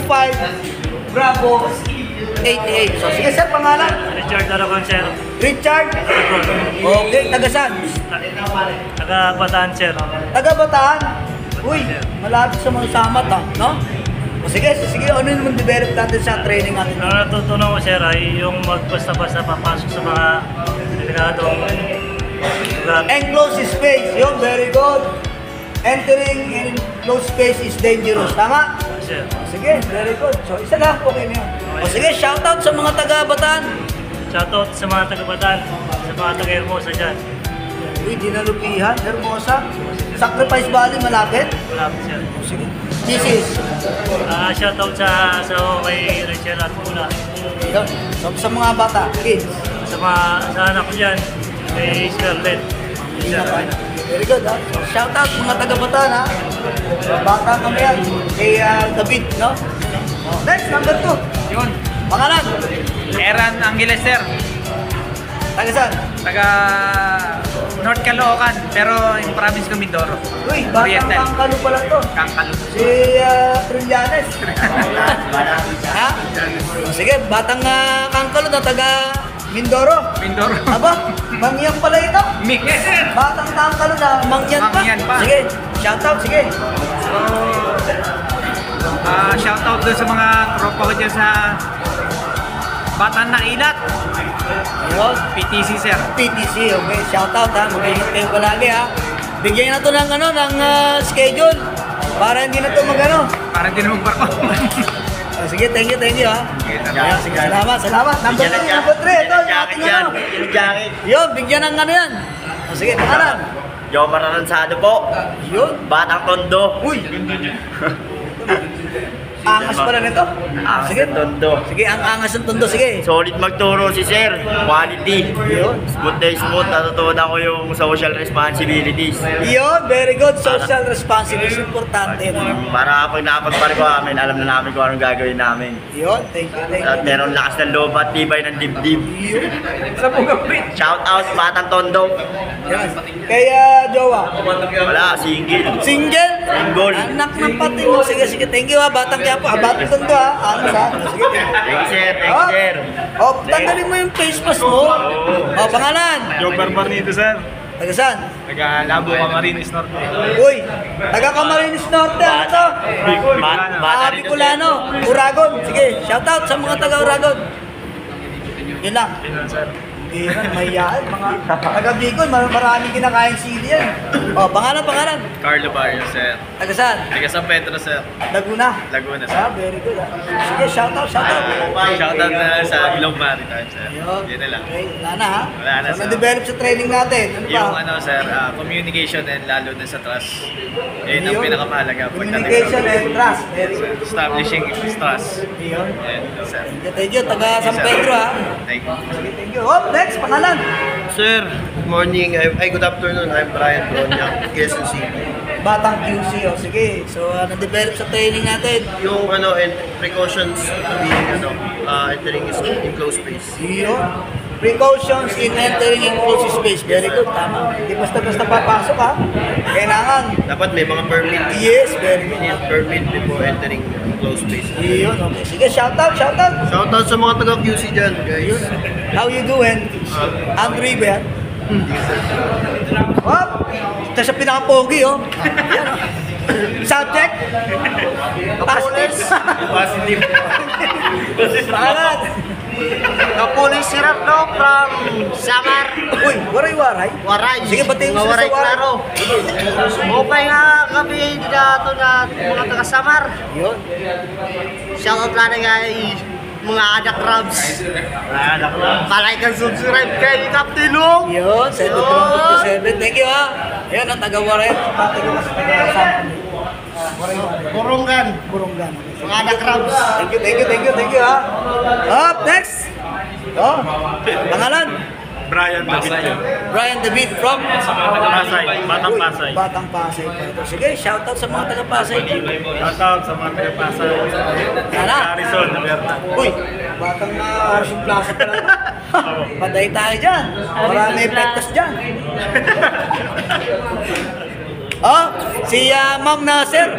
25 Bravo 88. So sige sir, pangalan? Richard Aragon, sir. Richard? Okay, taga saan? Taga Bataan, sir. Taga Bataan? Uy, malapit sa mga samat no? O sige, ano yung develop natin sa training natin? Ang natutunan ko, sir, ay yung magbasta-basta papasok sa mga delikadong lugar. Enclosed space, yun, very good. Entering in closed space is dangerous, tama? Sir. O sige, very good. So isa lang, okay na yun. O sige, shoutout sa mga taga Bataan. Shoutout sa mga taga Bataan, sa mga taga Hermosa dyan. Uy, Dinalupihan, Hermosa. Sacrifice Valley, malapit? Malapit, sir. O sige. This is? Shoutout sa kay Rachel at Mula. Yun. So, sa mga bata, kids. Sa anak ko dyan, kay Scarlett. Very good, ha? So, shoutout mga taga Bataan, ha? Bata kami yan. Kay David, no? Next, number 2. Yun. Pangalan? Eran Angeles, sir. Taga saan? Taga North Caloocan, pero yung province ko Mindoro. Uy, batang Oriental. Kangkalo pala to. Kangkalo. Si Trillanes. Ha? Sige, batang Kangkalo na taga Mindoro. Mindoro. Aba, Mangyan pala ito. Mix. Batang Kangkalo na Mangyan pa. Mangyan pa. Sige, shoutout, sige. So, shoutout doon sa mga tropa ko dyan sa Bataan na Ilat. Yun. PTC, sir. PTC, okay. Shoutout, ha. Mag-ingat kayo palagi, ha. Bigyan na to ng, ng schedule. Para hindi na to Para din naman barko. Sige, thank you, ha. Sige, salamat. Number 3, ito, yung ating Jacket. Yun, bigyan ng yan. Sige, pangalan. Jomar Aransado po. Yun. Batang Tondo. Uy. Angas pala nito. Angas Sige. ng Tondo. Sige, ang angas ng Tondo, sige. Solid magturo si Sir. Quality. Yun. Smooth na smooth. Natutunan ko yung social responsibilities. Yun, very good. Social responsibility, importante. No? Para pag nakapagpare ko amin, alam na namin kung anong gagawin namin. Yun, thank you. At meron lakas ng loob at tibay ng dibdib. Yun. Sa Bugapit. Shout out Batang Tondo. Yan. Kaya, Jowa. Wala, single. Single? Single. Anak ng pati mo. Sige, thank you, ha. Batang Quiapo. Batang Tondo, ha. Angas, ha. Sige, thank you. Thank you, Sir. Thank you, Sir. Tanggalin mo yung face mask mo. Pangalan. Joe Barbarnito, sir. Taga saan? Taga Labo, Camarines Norte. Uy, taga Camarines Norte, ano to? Bicolano, Uragon. Sige, shoutout sa mga taga Uragon. Yun lang. Yun, sir. Mahiyaan, mga taga Bicol, maraming kinakain sili yan. Pangalan. Carlo Barrio, sir. Taga saan? Taga San Pedro, sir. Laguna. Laguna, sir. Very good. Sige, shoutout. Shoutout na sa Ilong Maritime, sir. Yun na lang. Okay, wala na, ha? Wala na, So, sir. na-develop sa training natin. Ano pa? Yung sir, communication and lalo na sa trust. Yun ang Yun. pinakamahalaga. Communication and trust. Very good. Establishing trust. Yun. And, sir. Thank you, taga San Yes, sir. Pedro, ha? Thank you. Sige, thank you. Next, pangalan. Sir, good morning. Good afternoon. I'm Brian Bronyak, Quezon City. Batang QC, sige. So, na-develop sa training natin. Yung and precautions to be entering in closed space. Yun. Precautions in entering in closed space. Very good, tama. Hindi basta-basta papasok, ha? Kailangan. Dapat may mga permit. Yes, very good. Need permit before entering closed space. Yun, okay. Sige, shoutout. Shoutout sa mga taga QC dyan, guys. How you doing? Andre ba yan? Hop! Ito sa pinaka-pogi, oh. Yan, oh. Subject? Pastis. Positive. Pangalan. Kapulis sirap no from Samar. Uy, waray-waray. Waray. Sige, batiin mo sila Waray sa waray. klaro. Okay nga kami dito na mga taga Samar. Yun. Shoutout lang nga mga anak Rabs. Palike and subscribe kay Captain Long. Yun, 7.7. Thank you, ha. Ayan, ang taga-waray. Pati ko kasi taga-sampan. Burunggan. Burunggan. Mga anak Rabs. Thank you, ha. Up, next. Pangalan? Brian David. Brian David from Pasay, Batang Pasay. Batang Pasay pa ito. Sige, shoutout sa mga taga-Pasay. Shoutout sa mga taga Pasay. Sana. Harrison, Alberta. Uy, batang Harrison Plaza pala. Paday tayo dyan. Marami epektos dyan. Si Ma'am Nasir.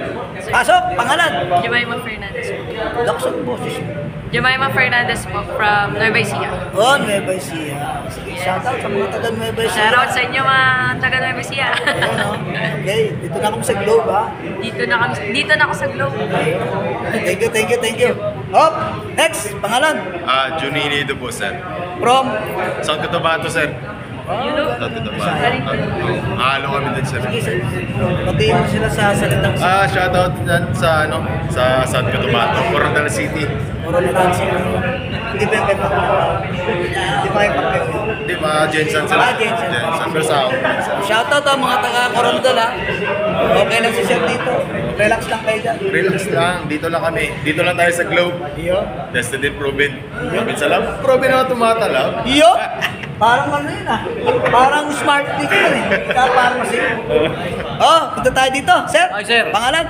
Pasok, pangalan. Jemima Fernandez po. Lakas ang boses. Jemima Fernandez po from Nueva Ecija. Oh, Nueva Ecija. Shoutout sa mga taga Nueva Ecija. Shoutout sa inyo mga taga Nueva Ecija. Ayan, oh. Okay, dito na kami sa Globe, ha? Dito na ako sa Globe. Thank you. Hop, next, pangalan. Junini ito po, sir. From, South Cotabato, sir. You know? South Cotabato. Halo kami din, sir. patiin mo sila sa salitang Shoutout dyan sa, sa South Cotabato, Coronadal City. Coronadal City. Hindi ba yung kay Pacquiao? Hindi ba yung Pacquiao? Di ba, Jensen, sir? Jensen. Jensen, Versao. Shoutout ang mga taga Coronadal, ha? Okay lang si Chef dito. Relax lang kayo dyan. Relax lang, dito lang kami. Dito lang tayo sa Globe. Iyo. Tested and proven. Proven sa lab. Proven na tumatalaw. Iyo? Parang ano yun, ah. Parang smart dito yun, eh. Parang masip. Oh, punta tayo dito. Sir, Hi, sir. pangalan?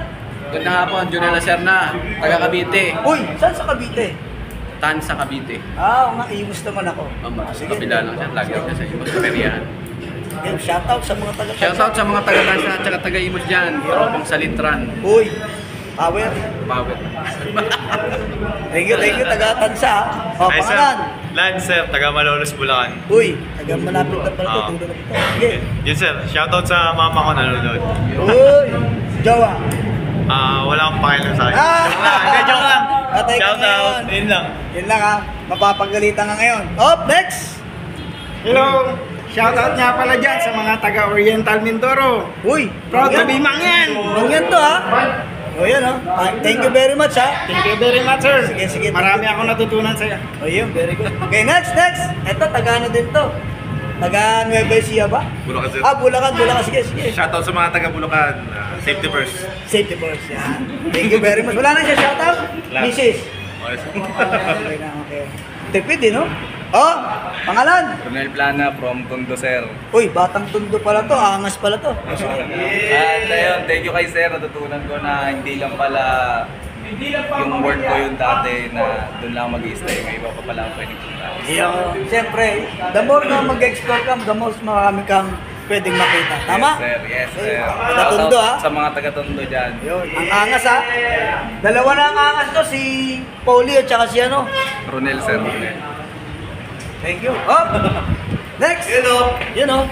Ganda hapon, Junela Serna, taga Cavite. Uy, saan sa Cavite? Tan sa Cavite. Nga, imus naman ako. Kabila lang siya, lagi ako sa ibang peryahan. Okay, shoutout sa mga taga Shoutout sa mga taga Tansa at saka taga Imos dyan, tropang Salitran. Uy, power. Power. Thank you, taga Tansa, ha? Oh, pangalan? Lance, sir. Taga Malolos, Bulacan. Uy, taga malapit na pala ito. Ah. Dulo na ito. Sige. Yun, sir. Shoutout sa mama ko nanonood. Uy, Jawa. Wala akong pakialam sa akin. Joke lang. Patay ka Shoutout. ngayon. Yun lang. Yun lang, ha? Mapapagalitan ka ngayon. Oh, next! Hello! Shoutout nga pala dyan sa mga taga-Oriental Mindoro. Uy, Proud to Mangyan. be Mangyan! Mangyan to, ha? O yan, ha? Thank you very much, ha? Thank you very much, sir. Sige. Marami akong natutunan sa'yo. O yun, very good. Okay, next. Ito, taga ano din to? Taga Nueva Ecija ba? Bulacan, sir. Bulacan. Sige. Shoutout sa mga taga Bulacan. Safety first. Safety first, yan. Thank you very much. Wala na siya shoutout? Mrs. Okay, sir. Okay na, okay. Tipid, no? Oh, pangalan? Ronel Plana from Tondo, sir. Uy, batang tundo pala to. Angas pala to. At ayun, thank you kay sir. Natutunan ko na hindi lang pala yung work ko yung dati na doon lang mag-i-stay. May iba pa pala ang pwedeng punta. Siyempre, the more na mag-explore ka, the more marami kang pwedeng makita. Tama? Yes, sir. Taga-Tondo, ha? Sa mga taga-Tondo dyan. Yun, ang angas, ha? Dalawa na ang angas to, si Pauli at saka si ano. Ronel, sir. Ronel. Thank you. Oh! Next! Yun o.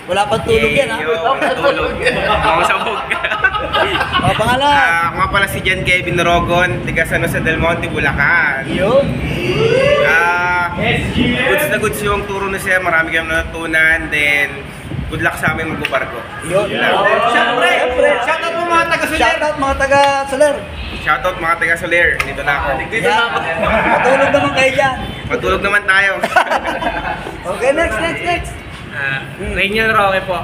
Wala pang tulog yan, ha? Tulog. Mga sabog. O, pangalan? Ako nga pala si Jan Kevin Rogon, tiga San Jose del Monte, Bulacan. Yun. Goods na goods yung turo ni sir, marami kayong natutunan, then good luck sa amin magbubarko. Yun. Siyempre. Shoutout po mga taga Soler! Shoutout mga taga-Soler. Shoutout mga taga Soler, dito na ako. Yan. Matulog naman kayo dyan. Matulog naman tayo. Okay, next. Rainier Roque po.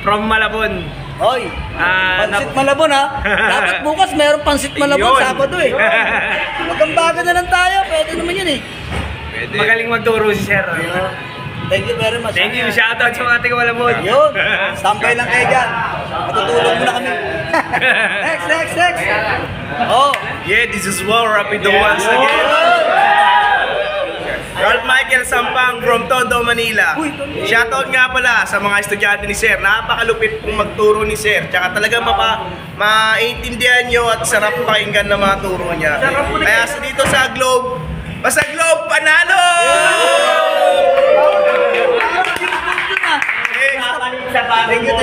From Malabon. Oy, pansit Malabon, ha? Dapat bukas meron pansit Malabon, Yun. Sabado, eh. Magkambaga na lang tayo, pwede naman yun, eh. Magaling magturo si sir. Thank you very much. Thank you. Shoutout sa mga taga Malabon. Yun, standby lang kayo dyan. Matutulog muna kami. Next. Oh. Yeah, this is Wow Rapido once again. Carl Michael Sampang from Tondo, Manila. Shoutout nga pala sa mga estudyante ni Sir. Napakalupit pong magturo ni Sir. Tsaka talaga maintindihan nyo at sarap pakinggan na mga turo niya. Kaya sa dito sa Globe, basta Globe, panalo! Thank you.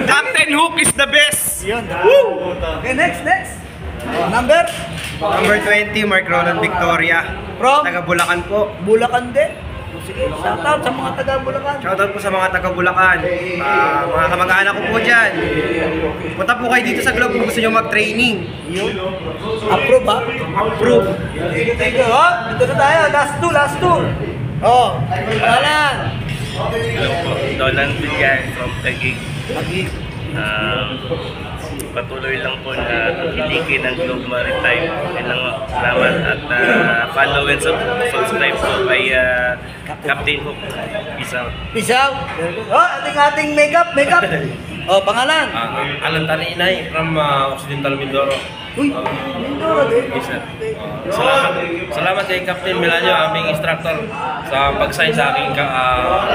Captain Hook is the best! Yun. Okay, next. Number? Number 20, Mark Roland Victoria. From? Taga Bulacan po. Bulacan din. Sige, shoutout sa mga taga Bulacan. Shoutout po sa mga taga Bulacan. Mga kamag-anak ko po dyan. Punta po kayo dito sa Globe kung gusto nyo mag-training. Yun. Approve, ha? Approve. Thank you. Oh, dito na tayo. Last two. Oh, pangalan. Hello po. Dolan Villan from Taguig. Lagi. Patuloy lang po na tutikin ng Globe Maritime. Yan lang, salamat. At follow and subscribe po kay Captain Hook. Peace out. Peace out. Oh, ating makeup. Oh, pangalan. Alan Taninay from Occidental Mindoro. Uy, Mindoro din. Yes, sir. Salamat kay Captain Melanio, aming instructor, sa pag-sign sa aking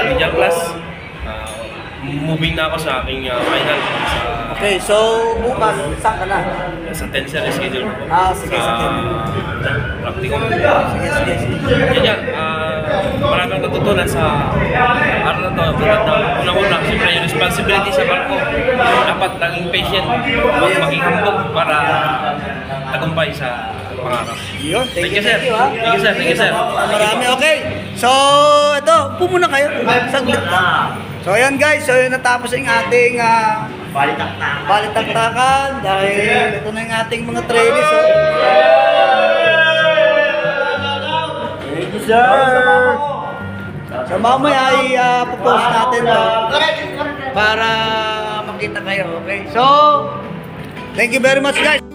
medial class. Moving na ako sa aking final sa Okay, so bukas, saan ka na? Sa 10 sir, schedule ko po. Sige, sa 10. Practical. Sige. Yan, marami akong natutunan sa araw na to. Una-una, siyempre yung responsibility sa barko. Dapat naging patient, maging hambog para tagumpay sa pangarap. Yun, thank you, sir. ha? Thank you, sir. Marami, okay. So, ito, upo muna kayo. Saglit lang. So, ayan guys. So, natapos ang ating balitaktakan dahil ito na yung ating mga trainees. Oh. Thank you, sir. So, mamaya ay popost natin to para makita kayo. Okay? So, thank you very much guys.